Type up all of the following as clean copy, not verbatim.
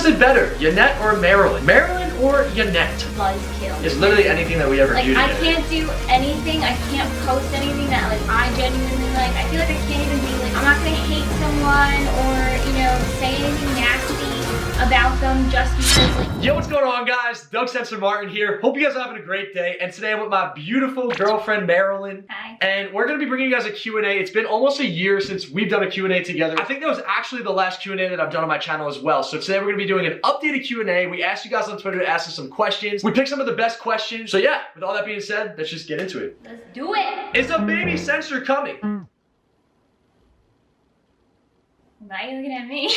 does it better, Yannette or Marilyn? Marilyn or Yannette? Buzzkill. It's literally anything that we ever do I together. can't do anything, I can't post anything that like I genuinely like. I feel like I can't even be like, I'm not gonna hate someone or, say anything nasty about them just because like. Yo, what's going on, guys? Censor Martin here. Hope you guys are having a great day. And today I'm with my beautiful girlfriend, Marilyn. Hi. And we're going to be bringing you guys a Q&A. It's been almost a year since we've done a Q&A together. I think that was actually the last Q&A that I've done on my channel as well. So today we're going to be doing an updated Q&A. We asked you guys on Twitter to ask us some questions. We picked some of the best questions. So yeah, with all that being said, let's just get into it. Let's do it. Is a baby censor coming? Why are you looking at me?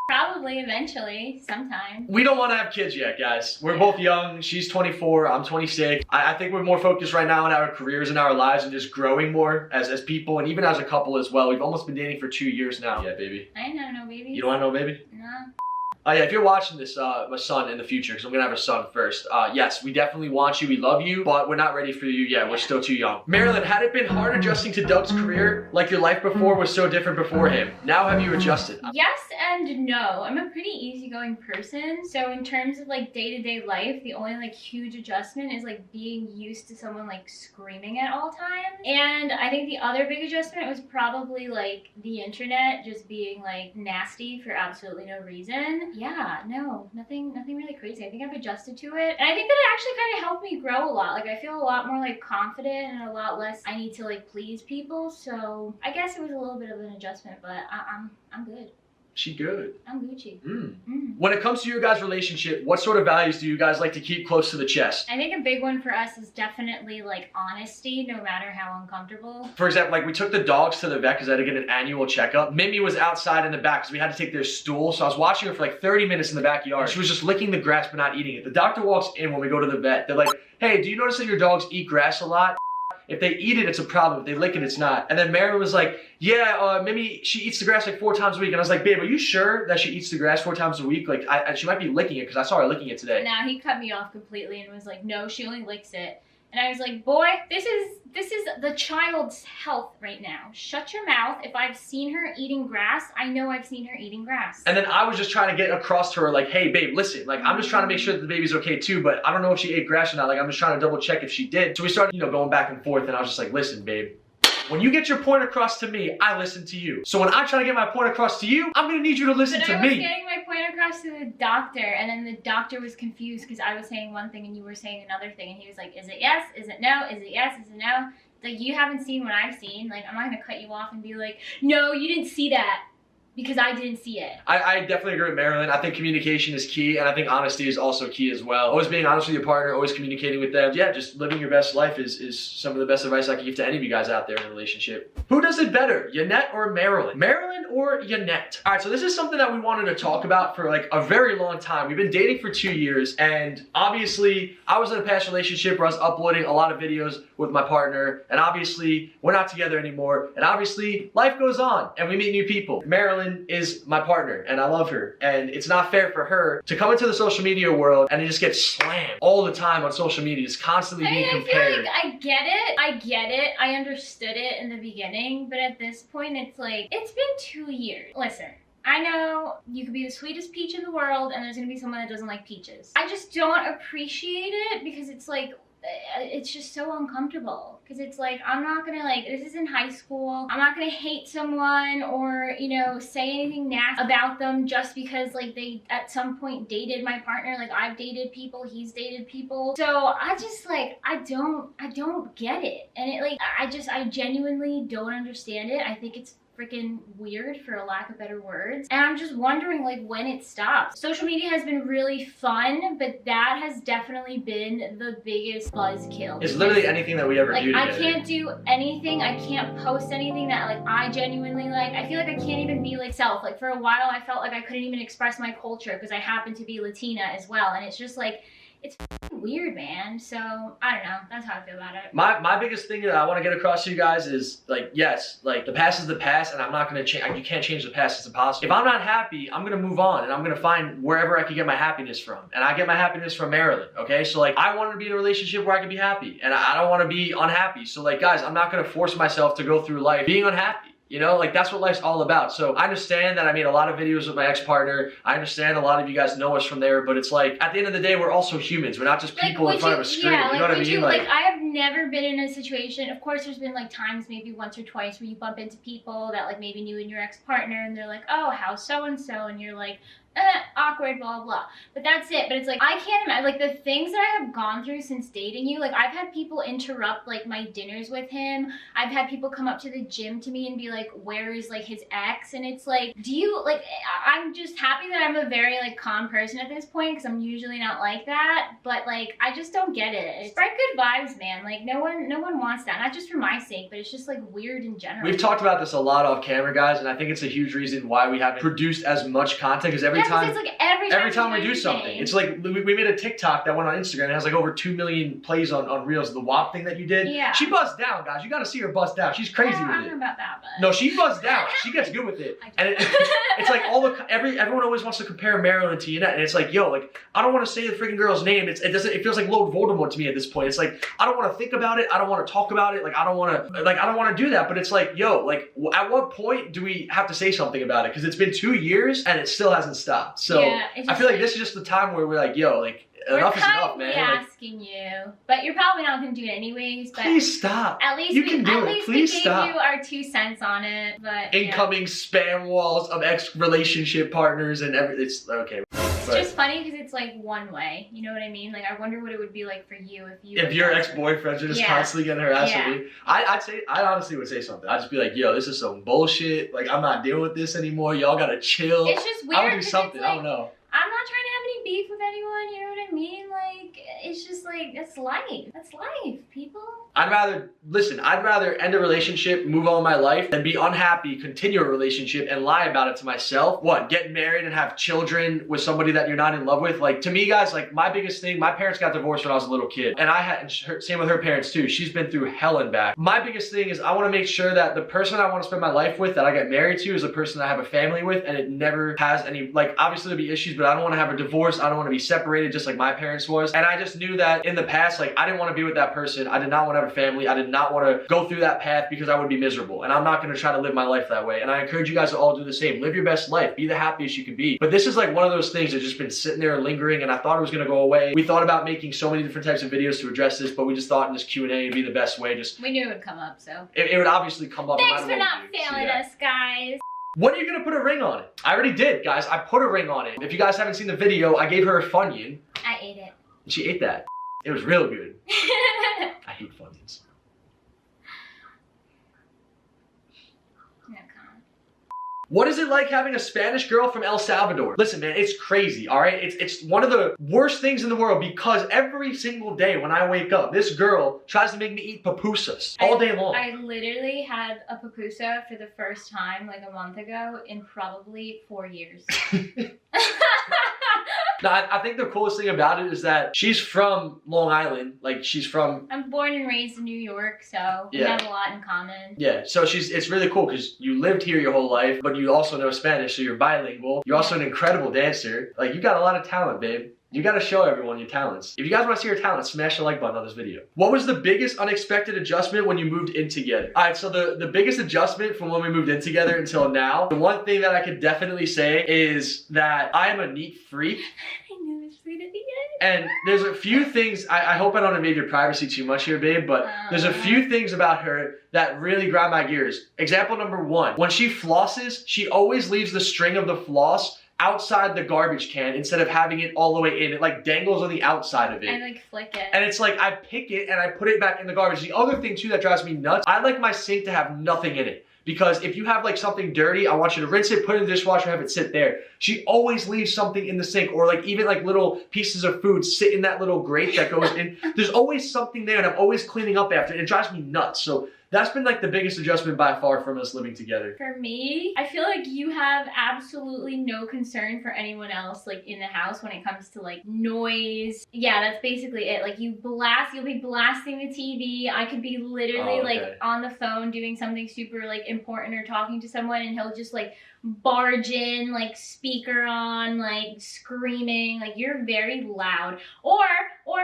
Probably, eventually, sometime. We don't want to have kids yet, guys. We're both young. She's 24, I'm 26. I think we're more focused right now on our careers and our lives and just growing more as people and even as a couple as well. We've almost been dating for 2 years now. Yeah, baby. I didn't have no baby. You don't want no baby? No. Oh yeah, if you're watching this, my son in the future, because I'm gonna have a son first. Yes, we definitely want you, we love you, but we're not ready for you yet. We're still too young. Marilyn, had it been hard adjusting to Doug's career? Like your life before was so different before him. Now have you adjusted? Yes and no. I'm a pretty easygoing person. So in terms of like day-to-day life, the only like huge adjustment is like being used to someone like screaming at all times. And I think the other big adjustment was probably like the internet just being like nasty for absolutely no reason. Yeah, no, nothing really crazy. I think I've adjusted to it. And I think that it actually kind of helped me grow a lot. Like I feel a lot more like confident and a lot less I need to like please people. So I guess it was a little bit of an adjustment, but I'm good. She good. I'm Gucci. When it comes to your guys' relationship, what sort of values do you guys like to keep close to the chest? I think a big one for us is definitely like honesty, no matter how uncomfortable. For example, like we took the dogs to the vet because I had to get an annual checkup. Mimi was outside in the back because we had to take their stool. So I was watching her for like 30 minutes in the backyard. She was just licking the grass but not eating it. The doctor walks in when we go to the vet. They're like, hey, do you notice that your dogs eat grass a lot? If they eat it, it's a problem. If they lick it, it's not. And then Marilyn was like, yeah, Mimi, she eats the grass like 4 times a week. And I was like, babe, are you sure that she eats the grass 4 times a week? Like, she might be licking it because I saw her licking it today. Now he cut me off completely and was like, no, she only licks it. And I was like, boy, this is the child's health right now. Shut your mouth. If I've seen her eating grass, I know I've seen her eating grass. And then I was just trying to get across to her like, hey, babe, listen, like I'm just trying to make sure that the baby's okay too, but I don't know if she ate grass or not. Like I'm just trying to double check if she did. So we started, going back and forth, and I was just like, listen, babe, when you get your point across to me, I listen to you. So when I try to get my point across to you, I'm gonna need you to listen to me. But I was getting my point across to the doctor, and then the doctor was confused because I was saying one thing and you were saying another thing, and he was like, is it yes? Is it no? Is it yes? Is it no? Like, you haven't seen what I've seen. Like, I'm not gonna cut you off and be like, no, you didn't see that. Because I didn't see it. I definitely agree with Marilyn. I think communication is key, and I think honesty is also key as well. Always being honest with your partner, always communicating with them. Yeah, just living your best life is some of the best advice I can give to any of you guys out there in a relationship. Who does it better, Yannette or Marilyn? Marilyn or Yannette? All right, so this is something that we wanted to talk about for like a very long time. We've been dating for 2 years, and obviously I was in a past relationship where I was uploading a lot of videos with my partner, and obviously we're not together anymore, and obviously life goes on, and we meet new people. Marilyn is my partner and I love her, and it's not fair for her to come into the social media world and just get slammed all the time on social media, just constantly being compared. I feel like I get it, I understood it in the beginning, but at this point it's like, it's been 2 years. Listen, I know you could be the sweetest peach in the world and there's gonna be someone that doesn't like peaches. I just don't appreciate it because it's like, it's just so uncomfortable because it's like, I'm not gonna like, this is in high school, I'm not gonna hate someone or say anything nasty about them just because like they at some point dated my partner. Like I've dated people, he's dated people, so I just like, I don't get it, and it like, I genuinely don't understand it. I think it's freaking weird, for a lack of better words, and I'm just wondering like when it stops. Social media has been really fun, but that has definitely been the biggest buzzkill. It's literally anything that we ever do together. I can't do anything, I can't post anything that like I genuinely like. I feel like I can't even be like self. Like for a while I felt like I couldn't even express my culture because I happen to be Latina as well, and it's just like, it's weird, man. So I don't know, that's how I feel about it. My biggest thing that I want to get across to you guys is like, yes, like the past is the past, and I'm not going to change. You can't change the past. It's impossible. If I'm not happy, I'm going to move on, and I'm going to find wherever I can get my happiness from, and I get my happiness from Marilyn. Okay, so like I want to be in a relationship where I can be happy, and I don't want to be unhappy. So like, guys, I'm not going to force myself to go through life being unhappy. You know, like that's what life's all about. So I understand that I made a lot of videos with my ex-partner. I understand a lot of you guys know us from there, but it's like at the end of the day, we're also humans. We're not just people in front of a screen. Yeah, you know what I mean? Like I have never been in a situation. Of course, there's been like times, maybe once or twice, where you bump into people that like maybe knew in your ex-partner, and they're like, "Oh, how's so and so?" and you're like, awkward, blah, blah, blah. But that's it. But it's like, I can't imagine, like, the things that I have gone through since dating you, like, I've had people interrupt, like, my dinners with him. I've had people come up to the gym to me and be like, where is, like, his ex? And it's like, do you, like, I'm just happy that I'm a very, like, calm person at this point, because I'm usually not like that. But, like, I just don't get it. Spread good vibes, man. Like, no one wants that. Not just for my sake, but it's just, like, weird in general. We've talked about this a lot off camera, guys, and I think it's a huge reason why we haven't produced as much content, because every time it's like every time we do something, it's like we made a TikTok that went on Instagram. It has like over 2 million plays on Reels. The WAP thing that you did. Yeah. She buzzed down, guys. You got to see her buzz down. She's crazy with it. I don't know about that, but no, she buzzed down. She gets good with it. And it's like everyone always wants to compare Marilyn to Yannette, and it's like, yo, like I don't want to say the freaking girl's name. It feels like Lord Voldemort to me at this point. It's like I don't want to think about it. I don't want to talk about it. Like I don't want to do that. But it's like, yo, like at what point do we have to say something about it? Because it's been 2 years and it still hasn't stopped. So yeah, I feel like this is just the time where we're like, yo, like enough is enough, man. We're asking you, but you're probably not going to do it anyways. But please stop. At least you can do it. Please stop. We gave you our 2 cents on it, but incoming spam walls of ex-relationship partners and everything. It's okay. It's just funny because it's like one way. You know what I mean? Like I wonder what it would be like for you if your ex-boyfriends are just constantly getting harassed with you. I honestly would say something. I'd just be like, yo, this is some bullshit. Like I'm not dealing with this anymore. Y'all gotta chill. It's just weird. I would do something. Like, I don't know. I'm not trying to have any beef with anyone, you know what I mean? Like, it's just like, it's life. That's life, people. I'd rather end a relationship, move on with my life, than be unhappy, continue a relationship, and lie about it to myself. What, get married and have children with somebody that you're not in love with? Like, to me, guys, like, my biggest thing, my parents got divorced when I was a little kid. And same with her parents, too. She's been through hell and back. My biggest thing is I want to make sure that the person I want to spend my life with, that I get married to, is a person I have a family with, and it never has any, like, obviously there'll be issues, but I don't want to have a divorce. I don't want to be separated just like my parents was. And I just knew that in the past, like, I didn't want to be with that person. I did not want to have a family. I did not want to go through that path because I would be miserable. And I'm not going to try to live my life that way. And I encourage you guys to all do the same. Live your best life. Be the happiest you can be. But this is like one of those things that's just been sitting there lingering, and I thought it was going to go away. We thought about making so many different types of videos to address this, but we just thought in this Q&A would be the best way. We knew it would come up, so. It would obviously come up. Thanks for not failing us, guys. When are you going to put a ring on it? I already did, guys. I put a ring on it. If you guys haven't seen the video, I gave her a Funyun. I ate it. And she ate that. It was real good. I hate Funyuns. What is it like having a Spanish girl from El Salvador? Listen, man, it's crazy, all right? It's one of the worst things in the world, because every single day when I wake up, this girl tries to make me eat pupusas all day long. I literally had a pupusa for the first time like a month ago in probably 4 years. No, I think the coolest thing about it is that she's from Long Island. Like, she's from... I'm born and raised in New York, so we have a lot in common. Yeah, so it's really cool because you lived here your whole life, but you also know Spanish, so you're bilingual. You're also an incredible dancer. Like, you got a lot of talent, babe. You gotta show everyone your talents. If you guys wanna see your talents, smash the like button on this video. What was the biggest unexpected adjustment when you moved in together? Alright, so the biggest adjustment from when we moved in together until now, the one thing that I could definitely say is that I am a neat freak. I knew it was free to be And there's a few things, I hope I don't invade your privacy too much here, babe, but there's a few things about her that really grind my gears. Example number 1, when she flosses, she always leaves the string of the floss outside the garbage can instead of having it all the way in. It like dangles on the outside of it. I like flick it. And it's like I pick it and I put it back in the garbage. The other thing too that drives me nuts, I like my sink to have nothing in it. Because if you have like something dirty, I want you to rinse it, put it in the dishwasher, have it sit there. She always leaves something in the sink, or like even like little pieces of food sit in that little grate that goes in. There's always something there, and I'm always cleaning up after it. It drives me nuts. So that's been like the biggest adjustment by far from us living together. For me, I feel like you have absolutely no concern for anyone else like in the house when it comes to like noise. Yeah, that's basically it. Like you'll be blasting the TV. I could be literally like on the phone doing something super like important or talking to someone, and he'll just like barge in, like speaker on, like screaming. Like you're very loud. Or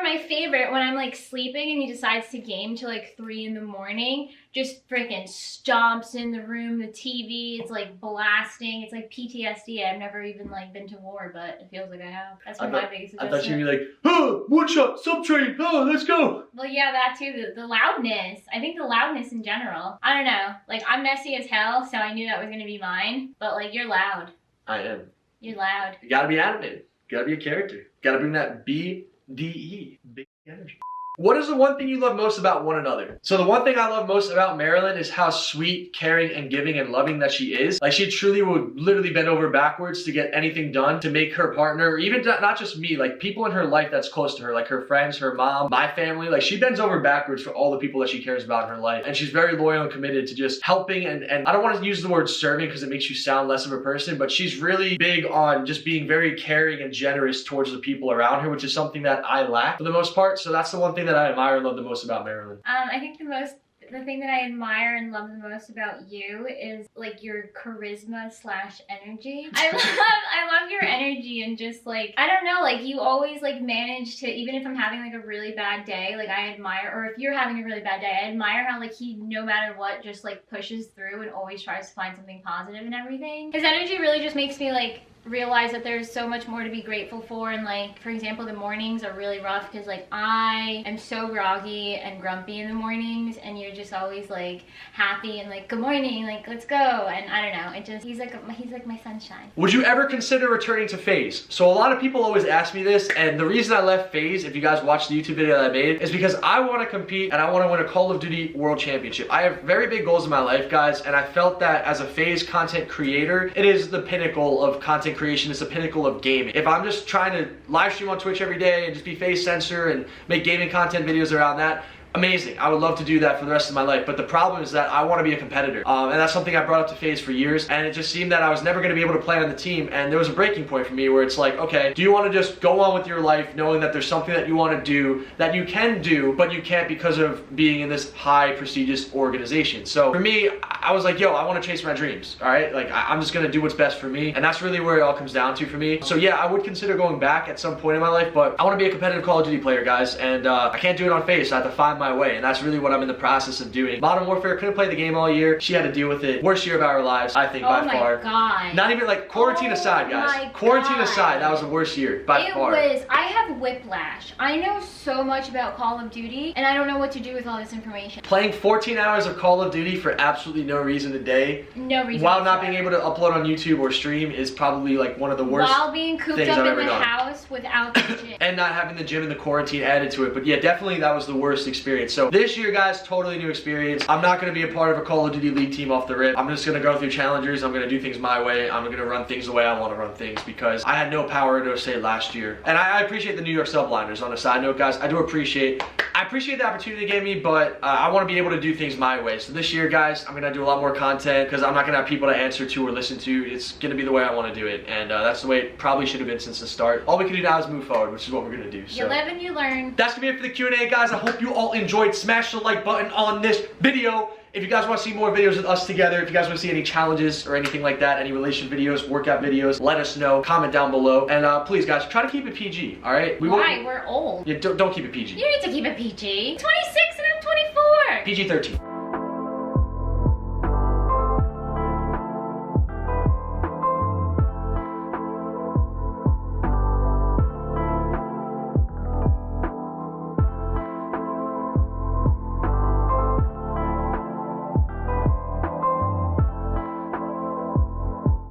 my favorite, when I'm like sleeping and he decides to game till like 3 in the morning, just freaking stomps in the room. The TV, it's like blasting. It's like PTSD. I've never even like been to war, but it feels like I have. That's one of my biggest I thought you'd adjustments. be like, oh, one shot, subtrain, oh, let's go. Well, yeah, that too. The loudness. I think the loudness in general. I don't know. Like, I'm messy as hell, so I knew that was gonna be mine. But like, you're loud. I am. You're loud. You gotta be animated. You gotta be a character. You gotta bring that BDE, big energy. What is the one thing you love most about one another? So the one thing I love most about Marilyn is how sweet, caring, and giving and loving that she is. Like, she truly would literally bend over backwards to get anything done to make her partner, or even not just me, like people in her life that's close to her, like her friends, her mom, my family. Like, she bends over backwards for all the people that she cares about in her life. And she's very loyal and committed to just helping, and I don't want to use the word serving because it makes you sound less of a person, but she's really big on just being very caring and generous towards the people around her, which is something that I lack for the most part. So that's the one thing that I admire and love the most about Marilyn. I think the thing that I admire and love the most about you is like your charisma / energy. I love your energy, and just like, I don't know, like you always like manage to, even if I'm having like a really bad day, like I admire, or if you're having a really bad day, I admire how like he, no matter what, just like pushes through and always tries to find something positive in everything. His energy really just makes me like realize that there's so much more to be grateful for. And like, for example, the mornings are really rough because like I am so groggy and grumpy in the mornings, and you're just always like happy and like, good morning, like let's go. And I don't know, it just, he's like my sunshine. Would you ever consider returning to FaZe? So a lot of people always ask me this, and the reason I left FaZe, if you guys watched the YouTube video that I made, is because I want to compete and I want to win a Call of Duty World Championship. I have very big goals in my life, guys, and I felt that as a FaZe content creator, it is the pinnacle of content creation. It's the pinnacle of gaming. If I'm just trying to live stream on Twitch every day and just be FaZe Censor and make gaming content videos around that, amazing. I would love to do that for the rest of my life, but the problem is that I want to be a competitor, and that's something I brought up to FaZe for years, and it just seemed that I was never going to be able to play on the team, and there was a breaking point for me where it's like, okay, do you want to just go on with your life knowing that there's something that you want to do, that you can do, but you can't because of being in this high prestigious organization? So for me, I was like, yo, I want to chase my dreams, all right? Like, I'm just going to do what's best for me, and that's really where it all comes down to for me. So yeah, I would consider going back at some point in my life, but I want to be a competitive Call of Duty player, guys, and I can't do it on FaZe, so I have to find my way, and that's really what I'm in the process of doing. Modern Warfare, couldn't play the game all year. She had to deal with it. Worst year of our lives, I think, by far. Oh my god. Not even like, quarantine aside, guys. Quarantine aside, that was the worst year, by far. It was. I have whiplash. I know so much about Call of Duty, and I don't know what to do with all this information. Playing 14 hours of Call of Duty for absolutely no reason a day. No reason. While not being able to upload on YouTube or stream is probably like one of the worst While being cooped things up I've in ever the done. house without the gym. And not having the gym and the quarantine added to it. But yeah, definitely that was the worst experience. So this year, guys, totally new experience. I'm not going to be a part of a Call of Duty League team off the rip. I'm just going to go through challengers. I'm going to do things my way. I'm going to run things the way I want to run things, because I had no power to say last year. And I appreciate the New York subliners. On a side note, guys, I appreciate the opportunity they gave me, but I want to be able to do things my way. So this year, guys, I'm going to do a lot more content because I'm not going to have people to answer to or listen to. It's going to be the way I want to do it. And that's the way it probably should have been since the start. All we can do now is move forward, which is what we're going to do. So You live and you learn. that's going to be it for the Q&A, guys. I hope you all enjoyed. Smash the like button on this video. If you guys want to see more videos with us together, if you guys want to see any challenges or anything like that, any relation videos, workout videos, let us know. Comment down below. And please, guys, try to keep it PG, all right? Why? We're old. Yeah, don't keep it PG. You need to keep it PG. 26 and I'm 24. PG-13.